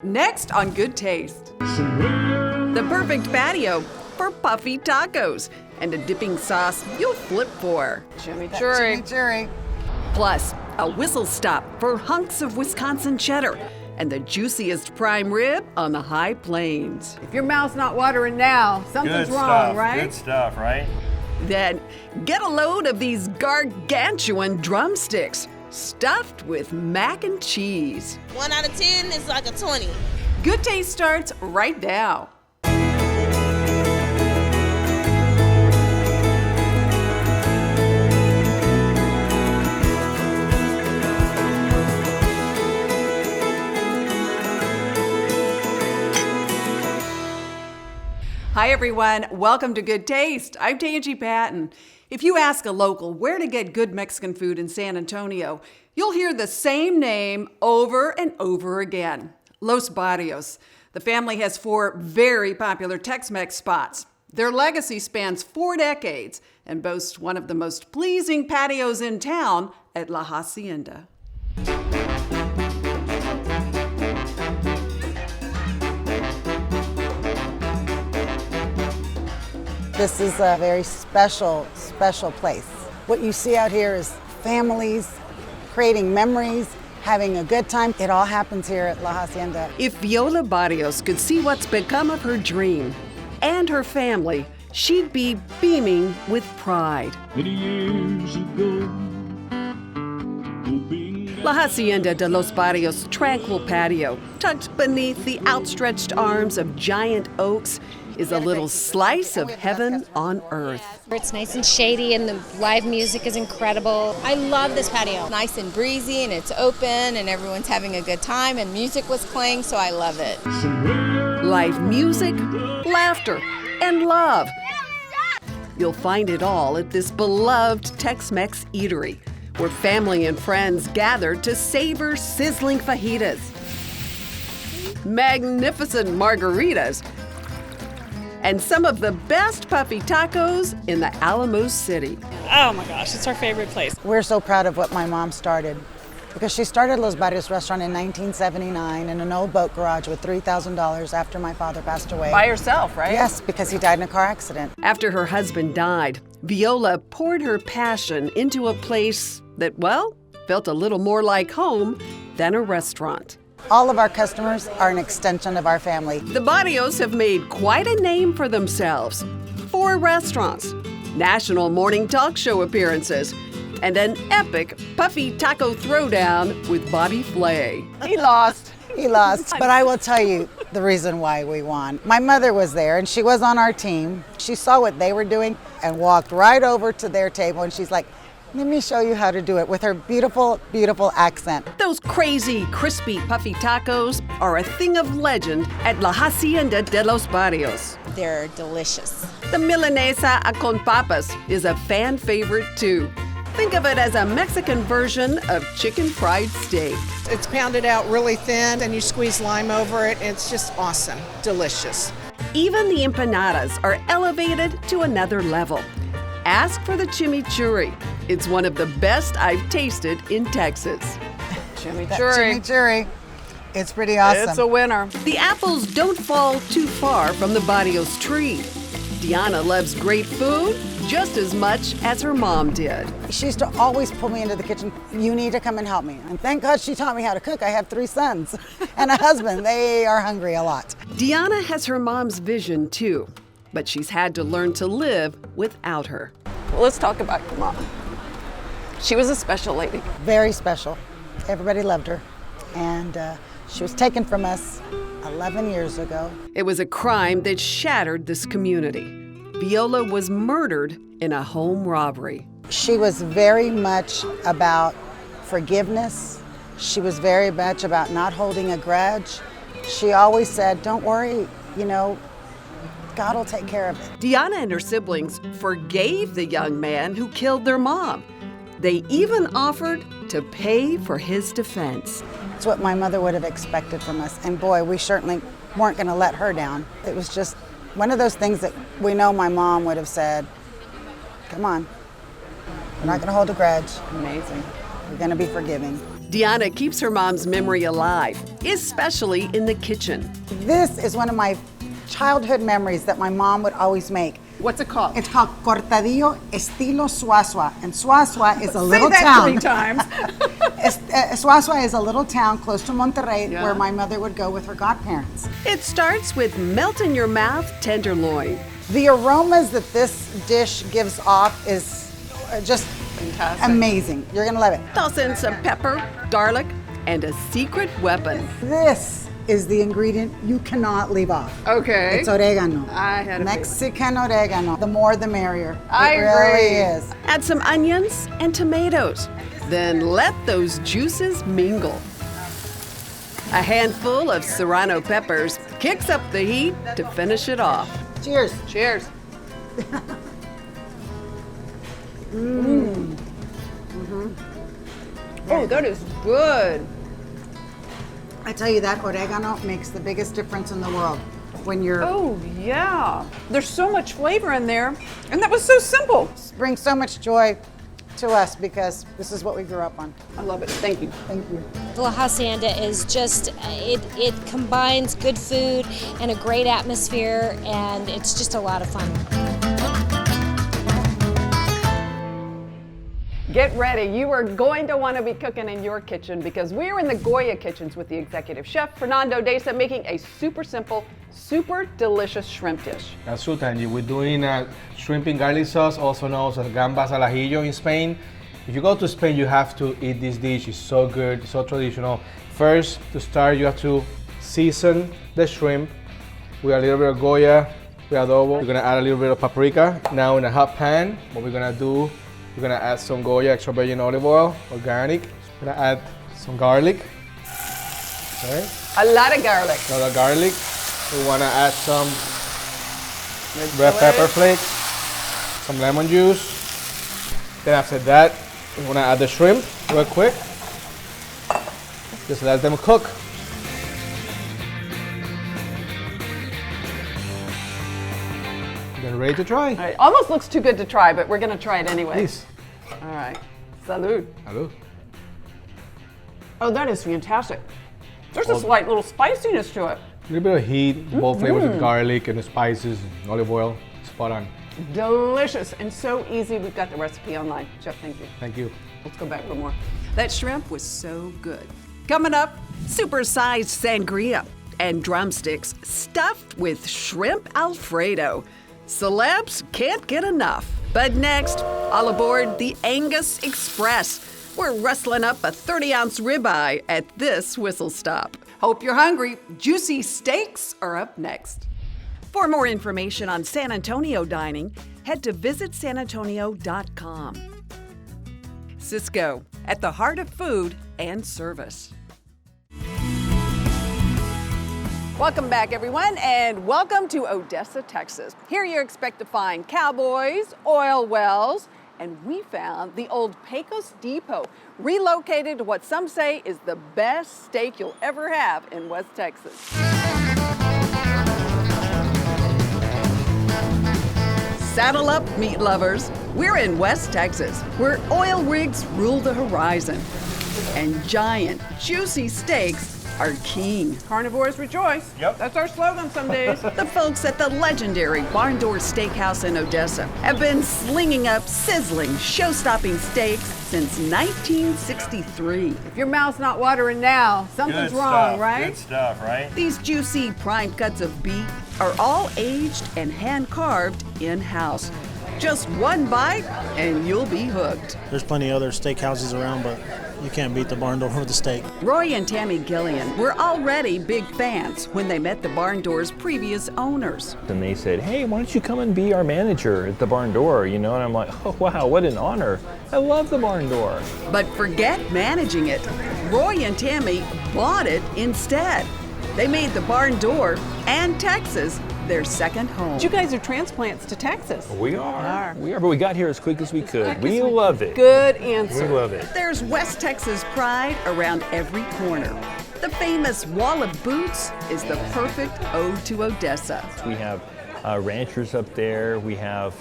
Next on Good Taste, the perfect patio for puffy tacos and a dipping sauce you'll flip for. Chimichurri. Plus, a whistle stop for hunks of Wisconsin cheddar and the juiciest prime rib on the high plains. If your mouth's not watering now, something's wrong, right? Good stuff, right? Then get a load of these gargantuan drumsticks stuffed with mac and cheese. 1 out of 10 is like a 20. Good Taste starts right now. Hi everyone, welcome to Good Taste. I'm Tanji Patton. If you ask a local where to get good Mexican food in San Antonio, you'll hear the same name over and over again, Los Barrios. The family has 4 very popular Tex-Mex spots. Their legacy spans 4 decades and boasts one of the most pleasing patios in town at La Hacienda. This is a very special place. What you see out here is families creating memories, having a good time. It all happens here at La Hacienda. If Viola Barrios could see what's become of her dream and her family, she'd be beaming with pride. Many years ago, La Hacienda de los Barrios' tranquil patio, tucked beneath the outstretched arms of giant oaks, is a little slice of heaven on earth. It's nice and shady and the live music is incredible. I love this patio. Nice and breezy and it's open and everyone's having a good time and music was playing, so I love it. Live music, laughter, and love. You'll find it all at this beloved Tex-Mex eatery, where family and friends gather to savor sizzling fajitas, magnificent margaritas, and some of the best puffy tacos in the Alamos City. Oh my gosh, it's our favorite place. We're so proud of what my mom started because she started Los Barrios restaurant in 1979 in an old boat garage with $3,000 after my father passed away. By yourself, right? Yes, because he died in a car accident. After her husband died, Viola poured her passion into a place that, well, felt a little more like home than a restaurant. All of our customers are an extension of our family. The Barrios have made quite a name for themselves. 4 restaurants, national morning talk show appearances, and an epic puffy taco throwdown with Bobby Flay. He lost. He lost, but I will tell you the reason why we won. My mother was there and she was on our team. She saw what they were doing and walked right over to their table and she's like, let me show you how to do it with her beautiful, beautiful accent. Those crazy, crispy, puffy tacos are a thing of legend at La Hacienda de los Barrios. They're delicious. The Milanesa con papas is a fan favorite too. Think of it as a Mexican version of chicken fried steak. It's pounded out really thin and you squeeze lime over it. It's just awesome. Delicious. Even the empanadas are elevated to another level. Ask for the chimichurri. It's one of the best I've tasted in Texas. Chimichurri. It's pretty awesome. It's a winner. The apples don't fall too far from the Barrios tree. Diana loves great food just as much as her mom did. She used to always pull me into the kitchen. You need to come and help me. And thank God she taught me how to cook. I have 3 sons and a husband. They are hungry a lot. Diana has her mom's vision too, but she's had to learn to live without her. Well, let's talk about your mom. She was a special lady. Very special. Everybody loved her. And she was taken from us 11 years ago. It was a crime that shattered this community. Viola was murdered in a home robbery. She was very much about forgiveness. She was very much about not holding a grudge. She always said, don't worry, God will take care of it. Diana and her siblings forgave the young man who killed their mom. They even offered to pay for his defense. It's what my mother would have expected from us. And boy, we certainly weren't going to let her down. It was just one of those things that we know my mom would have said, come on, we're not going to hold a grudge. Amazing. We're going to be forgiving. Deanna keeps her mom's memory alive, especially in the kitchen. This is one of my childhood memories that my mom would always make. What's it called? It's called cortadillo estilo Suazua, and Suazua is a little Say that town. 3 times. Suazua is a little town close to Monterrey Yeah. where my mother would go with her godparents. It starts with melt-in-your-mouth tenderloin. The aromas that this dish gives off is just Fantastic. amazing. You're gonna love it. Toss in some pepper, garlic, and a secret weapon. This is the ingredient you cannot leave off. Okay. It's oregano. I had a Mexican oregano. The more the merrier. I It really agree. is. Add some onions and tomatoes. Then let those juices mingle. A handful of serrano peppers kicks up the heat to finish it off. Cheers. Cheers. Oh, that is good. I tell you, that oregano makes the biggest difference in the world when you're Oh, yeah. There's so much flavor in there. And that was so simple. brings so much joy to us because this is what we grew up on. I love it. Thank you. Thank you. La Hacienda is just, it combines good food and a great atmosphere, and it's just a lot of fun. Get ready. You are going to want to be cooking in your kitchen because we're in the Goya kitchens with the executive chef, Fernando Odessa, making a super simple, super delicious shrimp dish. That's true, Tanji. We're doing shrimp in garlic sauce, also known as gambas al ajillo in Spain. If you go to Spain, you have to eat this dish. It's so good, so traditional. First, to start, you have to season the shrimp with a little bit of Goya, with adobo. You're gonna add a little bit of paprika. Now in a hot pan, what we're gonna do, we're gonna add some Goya extra virgin olive oil, organic. We're gonna add some garlic. Okay. A lot of garlic. A lot of garlic. We want to add some red pepper flakes, some lemon juice. Then after that, we want to add the shrimp real quick. Just let them cook. They're ready to try. All right. Almost looks too good to try, but we're going to try it anyway. Please. All right. Salud. Hello. Oh, that is fantastic. There's a slight little spiciness to it. A little bit of heat, both flavors with garlic and the spices, and olive oil. Spot on. Delicious and so easy. We've got the recipe online. Chef, thank you. Thank you. Let's go back for more. That shrimp was so good. Coming up, super-sized sangria and drumsticks stuffed with shrimp Alfredo. Celebs can't get enough. But next, all aboard the Angus Express. We're rustling up a 30-ounce ribeye at this whistle stop. Hope you're hungry. Juicy steaks are up next. For more information on San Antonio dining, head to visitsanantonio.com. Cisco, at the heart of food and service. Welcome back, everyone, and welcome to Odessa, Texas. Here you expect to find cowboys, oil wells, and we found the old Pecos Depot, relocated to what some say is the best steak you'll ever have in West Texas. Saddle up, meat lovers. We're in West Texas, where oil rigs rule the horizon, and giant, juicy steaks are king. Carnivores rejoice. Yep. That's our slogan some days. The folks at the Legendary Barn Door Steakhouse in Odessa have been slinging up sizzling, show-stopping steaks since 1963. If your mouth's not watering now, something's wrong, right? Good stuff, right? These juicy prime cuts of beef are all aged and hand-carved in-house. Just one bite and you'll be hooked. There's plenty of other steakhouses around, but you can't beat the Barn Door with the steak. Roy and Tammy Gillian were already big fans when they met the Barn Door's previous owners. And they said, hey, why don't you come and be our manager at the Barn Door, you know? And I'm like, oh, wow, what an honor. I love the Barn Door. But forget managing it. Roy and Tammy bought it instead. They made the Barn Door and Texas their second home. You guys are transplants to Texas. We are, but we got here as quick as we could. We love it. Good answer. We love it. There's West Texas pride around every corner. The famous Wall of Boots is the perfect ode to Odessa. We have ranchers up there. We have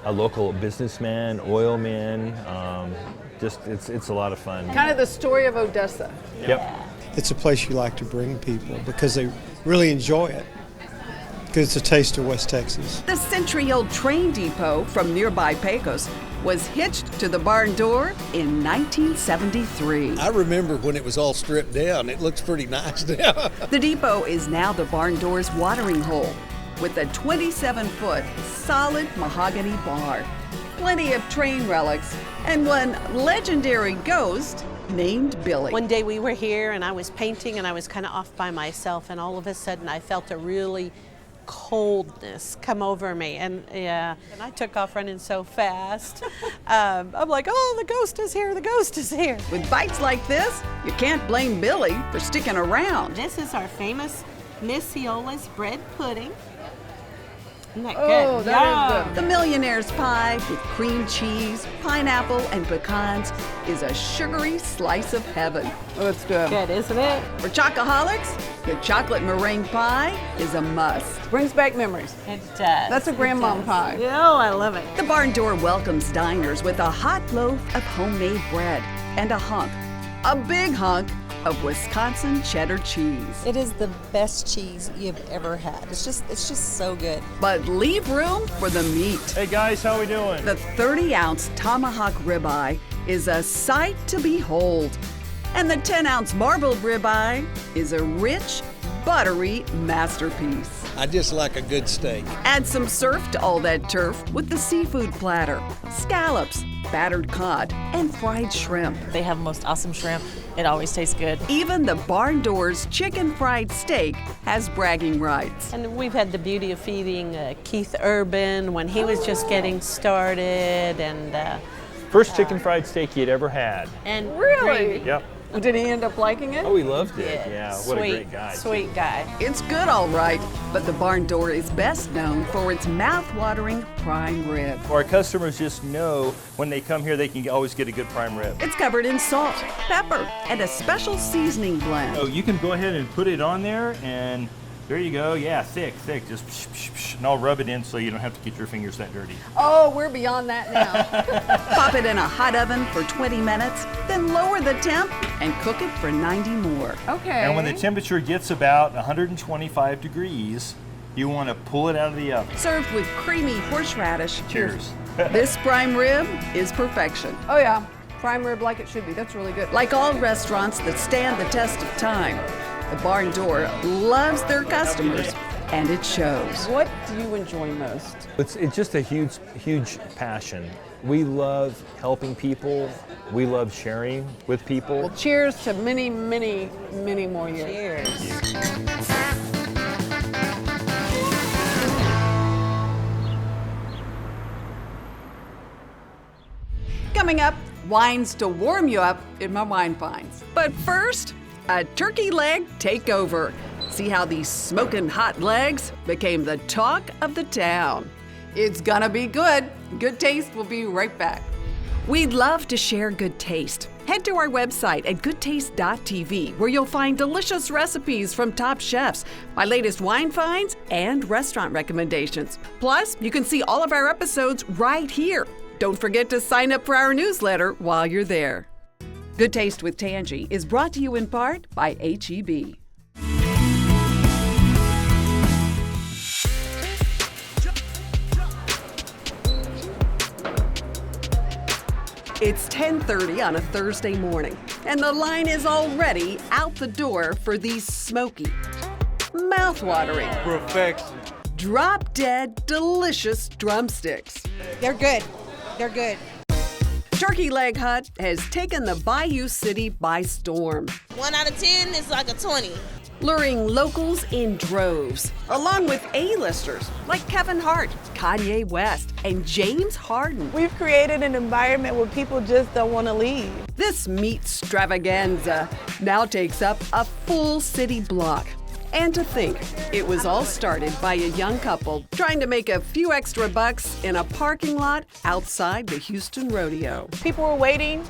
a local businessman, oil man. Just it's a lot of fun. Kind of the story of Odessa. Yep. It's a place you like to bring people because they really enjoy it. Because it's a taste of West Texas. The century-old train depot from nearby Pecos was hitched to the barn door in 1973. I remember when it was all stripped down. It looks pretty nice now. The depot is now the barn door's watering hole with a 27-foot solid mahogany bar, plenty of train relics, and one legendary ghost named Billy. One day we were here and I was painting and I was kind of off by myself, and all of a sudden I felt a really coldness come over me, and I took off running so fast. I'm like, oh, the ghost is here, the ghost is here. With bites like this, you can't blame Billy for sticking around. This is our famous Miss Iola's bread pudding. Isn't that Oh, good? that is good. The Millionaire's Pie with cream cheese, pineapple, and pecans is a sugary slice of heaven. Oh, it's good. Good, isn't it? For chocoholics, the chocolate meringue pie is a must. Brings back memories. It does. That's a grandmom pie. Oh, I love it. The barn door welcomes diners with a hot loaf of homemade bread and a big hunk of Wisconsin cheddar cheese. It is the best cheese you've ever had. It's just so good. But leave room for the meat. Hey guys, how we doing? The 30-ounce tomahawk ribeye is a sight to behold. And the 10-ounce marbled ribeye is a rich, buttery masterpiece. I just like a good steak. Add some surf to all that turf with the seafood platter, scallops, battered cod, and fried shrimp. They have the most awesome shrimp. It always tastes good. Even the barn door's chicken fried steak has bragging rights. And we've had the beauty of feeding Keith Urban when he was just getting started, and First chicken fried steak you'd ever had. and Really? gravy. Yep. Did he end up liking it? Oh, he loved it. Yeah, Yeah, what a sweet, great guy. Sweet guy. It's good, all right, but the barn door is best known for its mouth-watering prime rib. Our customers just know when they come here they can always get a good prime rib. It's covered in salt, pepper, and a special seasoning blend. Oh, you can go ahead and put it on there, and there you go. Yeah, thick, just psh, psh, psh, and I'll rub it in so you don't have to get your fingers that dirty. Oh, we're beyond that now. Pop it in a hot oven for 20 minutes, then lower the temp and cook it for 90 more. Okay. And when the temperature gets about 125 degrees, you want to pull it out of the oven. Served with creamy horseradish. Cheers. This prime rib is perfection. Oh yeah, prime rib like it should be. That's really good. Like all restaurants that stand the test of time, the barn door loves their customers, and it shows. What do you enjoy most? It's just a huge passion. We love helping people. We love sharing with people. Well, cheers to many, many, many more years. Cheers. Coming up, wines to warm you up in my wine finds. But first, a turkey leg takeover. See how these smoking hot legs became the talk of the town. It's gonna be good. Good Taste will be right back. We'd love to share Good Taste. Head to our website at goodtaste.tv, where you'll find delicious recipes from top chefs, my latest wine finds, and restaurant recommendations. Plus, you can see all of our episodes right here. Don't forget to sign up for our newsletter while you're there. Good Taste with Tanji is brought to you in part by H-E-B. It's 10:30 on a Thursday morning, and the line is already out the door for these smoky, mouth-watering, Perfection. drop-dead, delicious drumsticks. They're good. They're good. Turkey Leg Hut has taken the Bayou City by storm, 1 out of 10 is like a 20. luring locals in droves, along with A-listers like Kevin Hart, Kanye West, and James Harden. We've created an environment where people just don't want to leave. This meat extravaganza now takes up a full city block. And to think, it was all started by a young couple trying to make a few extra bucks in a parking lot outside the Houston Rodeo. People were waiting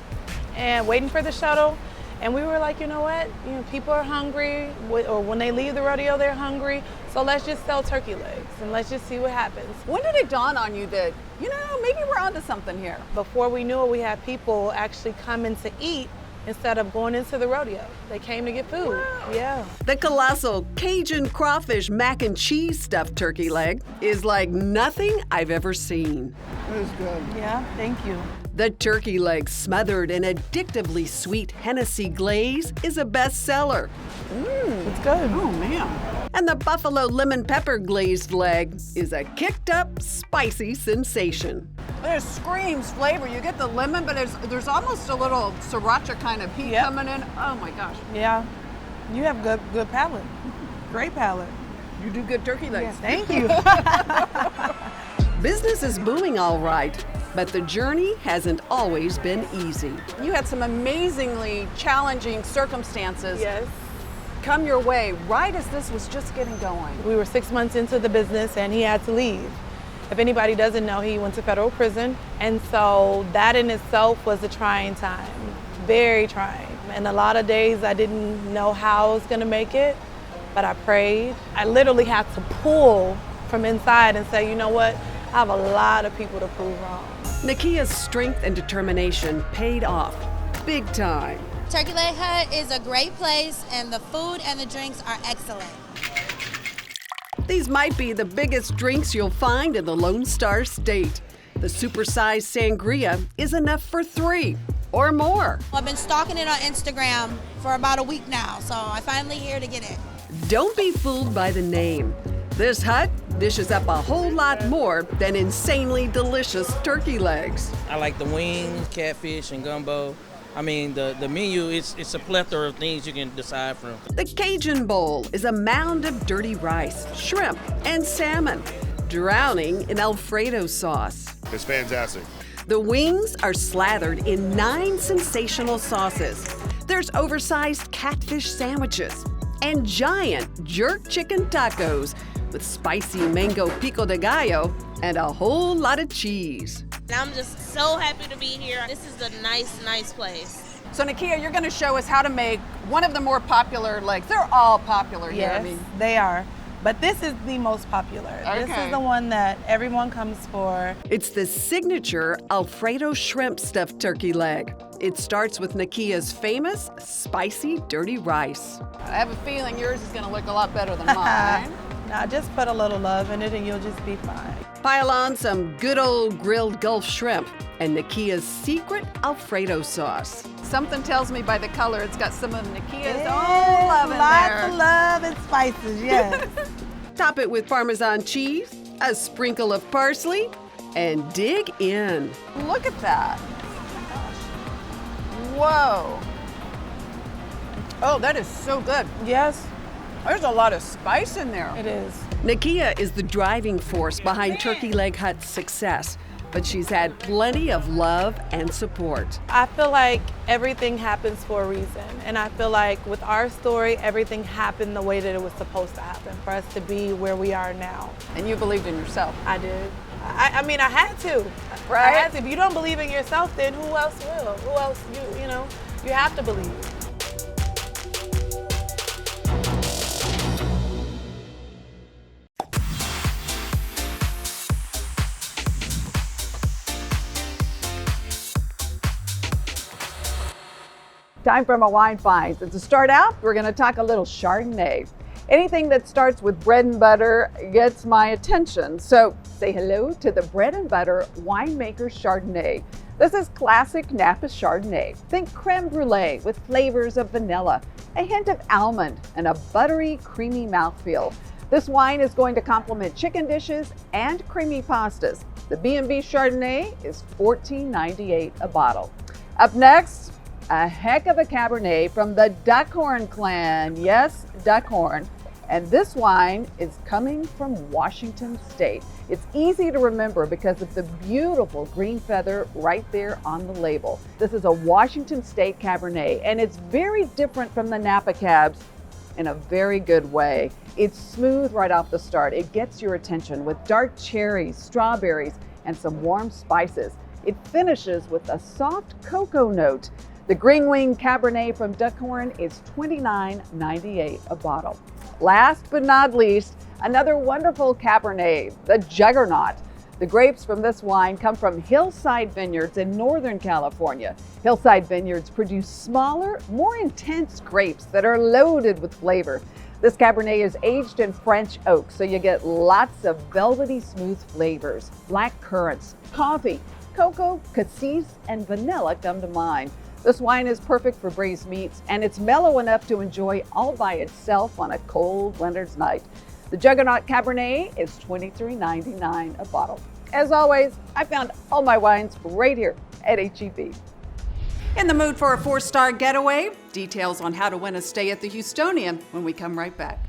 for the shuttle, and we were like, you know what? People are hungry, or when they leave the rodeo, they're hungry. So let's just sell turkey legs. and let's just see what happens. When did it dawn on you that, maybe we're onto something here? Before we knew it, we had people actually coming to eat instead of going into the rodeo. They came to get food. Wow. Yeah. The colossal Cajun crawfish mac and cheese stuffed turkey leg is like nothing I've ever seen. It was good. Yeah, thank you. The turkey leg smothered in addictively sweet Hennessy glaze is a bestseller. It's good. Oh, man. And the buffalo lemon pepper glazed leg is a kicked up, spicy sensation. It screams flavor. You get the lemon, but there's almost a little sriracha kind of heat coming in. Oh my gosh. Yeah. You have good palate. Great palate. You do good turkey legs. Yeah, thank you. Business is booming all right, but the journey hasn't always been easy. You had some amazingly challenging circumstances. Yes. Come your way right as this was just getting going. We were 6 months into the business and he had to leave. If anybody doesn't know, he went to federal prison. And so that in itself was a trying time, very trying. And a lot of days I didn't know how I was gonna make it, but I prayed. I literally had to pull from inside and say, you know what? I have a lot of people to prove wrong. Nakia's strength and determination paid off big time. Turkey Leg Hut is a great place, and the food and the drinks are excellent. These might be the biggest drinks you'll find in the Lone Star State. The supersized sangria is enough for 3 or more. I've been stalking it on Instagram for about a week now, so I'm finally here to get it. Don't be fooled by the name. This hut dishes up a whole lot more than insanely delicious turkey legs. I like the wings, catfish, and gumbo. I mean, the menu, it's a plethora of things you can decide from. The Cajun bowl is a mound of dirty rice, shrimp, and salmon, drowning in Alfredo sauce. It's fantastic. The wings are slathered in 9 sensational sauces. There's oversized catfish sandwiches and giant jerk chicken tacos with spicy mango pico de gallo and a whole lot of cheese. I'm just so happy to be here. This is a nice place. So Nakia, you're going to show us how to make one of the more popular legs. They're all popular here. Yes, they are. But this is the most popular. Okay. This is the one that everyone comes for. It's the signature Alfredo shrimp stuffed turkey leg. It starts with Nakia's famous spicy dirty rice. I have a feeling yours is going to look a lot better than mine. Now just put a little love in it and you'll just be fine. Pile on some good old grilled Gulf shrimp and Nakia's secret Alfredo sauce. Something tells me by the color it's got some of Nakia's own love in there. Lots of love and spices, yes. Top it with Parmesan cheese, a sprinkle of parsley, and dig in. Look at that. Whoa. Oh, that is so good. Yes. There's a lot of spice in there. It is. Nakia is the driving force behind Turkey Leg Hut's success, but she's had plenty of love and support. I feel like everything happens for a reason. And I feel like with our story, everything happened the way that it was supposed to happen for us to be where we are now. And you believed in yourself. I did. I mean, I had to. Right? I had to. If you don't believe in yourself, then who else will? Who else, you have to believe. Time for my wine finds. And to start out, we're going to talk a little Chardonnay. Anything that starts with bread and butter gets my attention. So say hello to the bread and butter winemaker Chardonnay. This is classic Napa Chardonnay. Think creme brulee with flavors of vanilla, a hint of almond, and a buttery, creamy mouthfeel. This wine is going to complement chicken dishes and creamy pastas. The B&B Chardonnay is $14.98 a bottle. Up next, a heck of a Cabernet from the Duckhorn clan. Yes, Duckhorn. And this wine is coming from Washington State. It's easy to remember because of the beautiful green feather right there on the label. This is a Washington State Cabernet, and it's very different from the Napa Cabs in a very good way. It's smooth right off the start. It gets your attention with dark cherries, strawberries, and some warm spices. It finishes with a soft cocoa note. The Green Wing Cabernet from Duckhorn is $29.98 a bottle. Last but not least, Another wonderful Cabernet, the Juggernaut. The grapes from this wine come from Hillside Vineyards in Northern California. Hillside Vineyards produce smaller, more intense grapes that are loaded with flavor. This Cabernet is aged in French oak, so you get lots of velvety smooth flavors. Black currants, coffee, cocoa, cassis, and vanilla come to mind. This wine is perfect for braised meats, and it's mellow enough to enjoy all by itself on a cold winter's night. The Juggernaut Cabernet is $23.99 a bottle. As always, I found all my wines right here at H-E-B. In the mood for a 4-star getaway? Details on how to win a stay at the Houstonian when we come right back.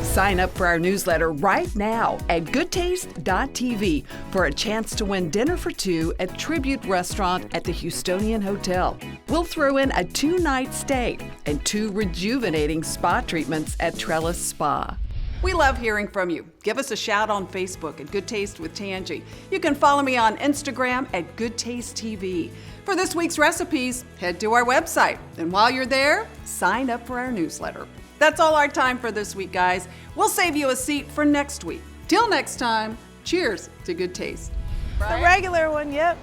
Sign up for our newsletter right now at goodtaste.tv for a chance to win dinner for 2 at Tribute Restaurant at the Houstonian Hotel. We'll throw in a 2-night stay and 2 rejuvenating spa treatments at Trellis Spa. We love hearing from you. Give us a shout on Facebook at Good Taste with Tanji. You can follow me on Instagram at Good Taste TV. For this week's recipes, head to our website. And while you're there, sign up for our newsletter. That's all our time for this week, guys. We'll save you a seat for next week. Till next time, cheers to good taste. The regular one, yep.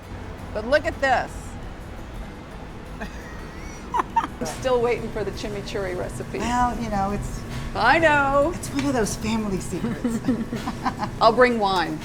But look at this. I'm still waiting for the chimichurri recipe. Well, you know, it's... I know. It's one of those family secrets. I'll bring wine.